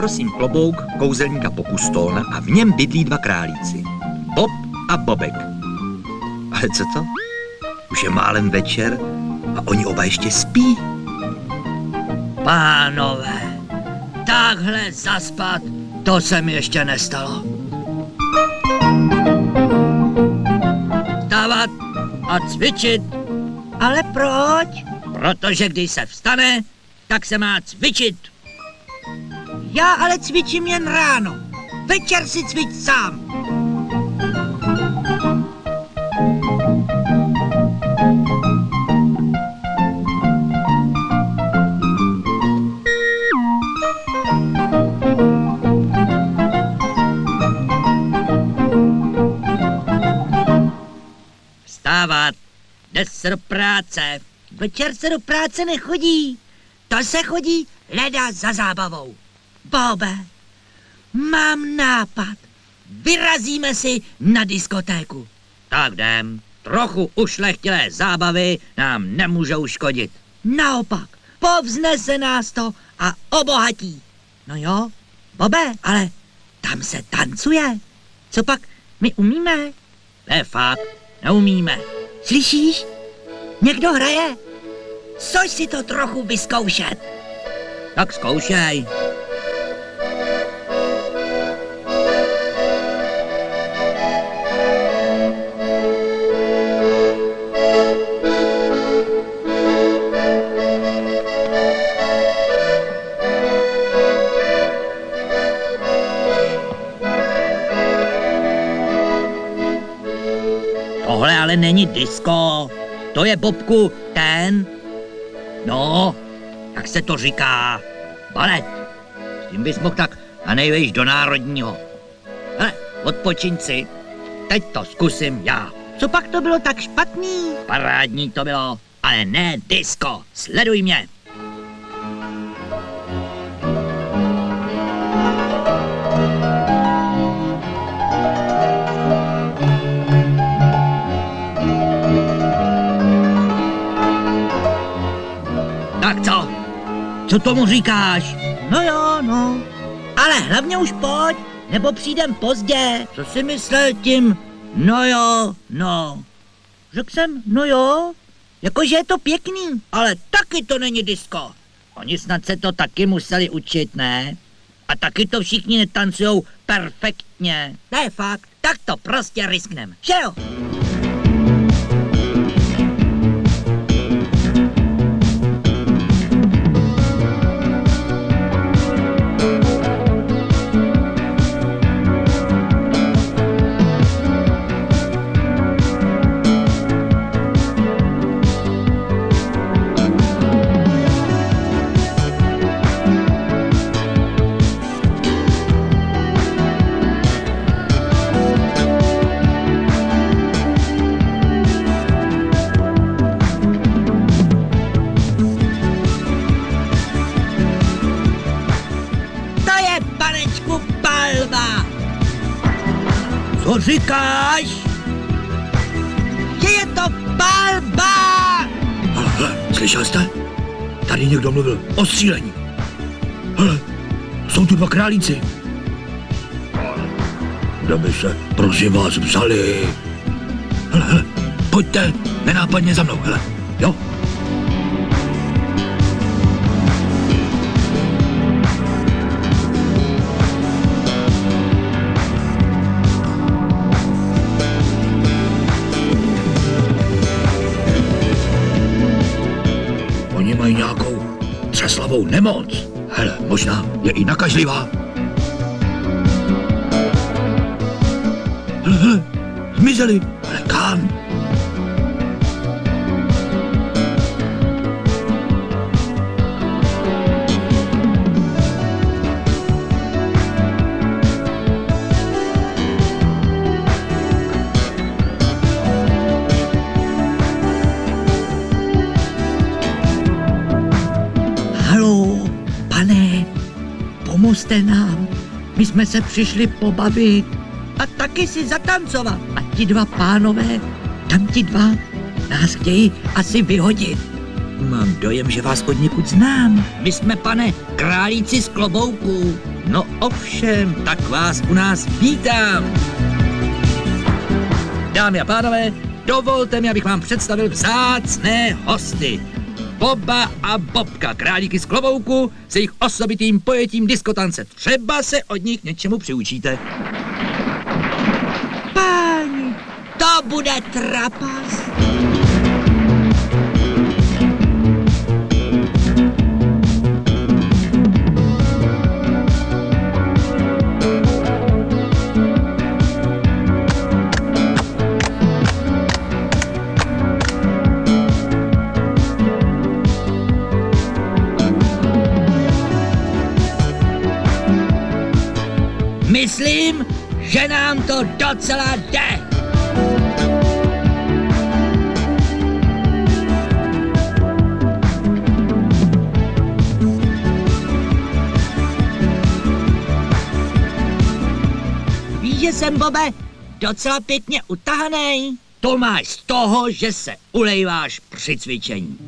nosím klobouk kouzelníka Pokustolna a v něm bydlí dva králíci. Bob a Bobek. Ale co to? Už je málem večer a oni oba ještě spí. Pánové, takhle zaspat, to se mi ještě nestalo. Vstávat a cvičit. Ale proč? Protože když se vstane, tak se má cvičit. Já ale cvičím jen ráno. Večer si cvič sám. Vstávat, jde se do práce. Večer se do práce nechodí. To se chodí leda za zábavou. Bobe, mám nápad. Vyrazíme si na diskotéku. Tak jdem. Trochu ušlechtilé zábavy nám nemůžou škodit. Naopak, povznese nás to a obohatí. No jo, Bobe, ale tam se tancuje. Co pak my umíme? To je fakt, neumíme. Slyšíš? Někdo hraje. Což si to trochu vyzkoušet. Tak zkoušej. Tohle ale není disko. To je, Bobku, ten... No, jak se to říká? Balet. S tím bys mohl tak a nejvejš do národního. Hele, odpočiň si. Teď to zkusím já. Co pak to bylo tak špatný? Parádní to bylo, ale ne disko. Sleduj mě. Tak co? Co tomu říkáš? No jo, no. Ale hlavně už pojď, nebo přijdem pozdě. Co si myslel tím? No jo, no. Řekl jsem, no jo, jakože je to pěkný. Ale taky to není disko. Oni snad se to taky museli učit, ne? A taky to všichni netancujou perfektně. To je fakt. Tak to prostě risknem. Že jo? Co říkáš? Že je to palba! Hele, slyšel jste? Tady někdo mluvil o střílení. Hele, jsou tu dva králíci. Kde by se, prosím vás, vzali? Hele, pojďte, nenápadně za mnou, hele, jo? Mají nějakou třeslavou nemoc. Hele, možná je i nakažlivá. Hele, zmizeli. Ale kam? Pomozte nám, my jsme se přišli pobavit a taky si zatancovat. A ti dva pánové, tam ti dva, nás chtějí asi vyhodit. Mám dojem, že vás od někud znám. My jsme, pane, králíci z klobouků. No ovšem, tak vás u nás vítám. Dámy a pánové, dovolte mi, abych vám představil vzácné hosty. Boba a Bobka, králíky z klobouku, s jejich osobitým pojetím diskotance. Třeba se od nich něčemu přiučíte. Páni, to bude trapas. Myslím, že nám to docela jde. Víš, že jsem, Bobe, docela pěkně utahanej. To máš z toho, že se ulejváš při cvičení.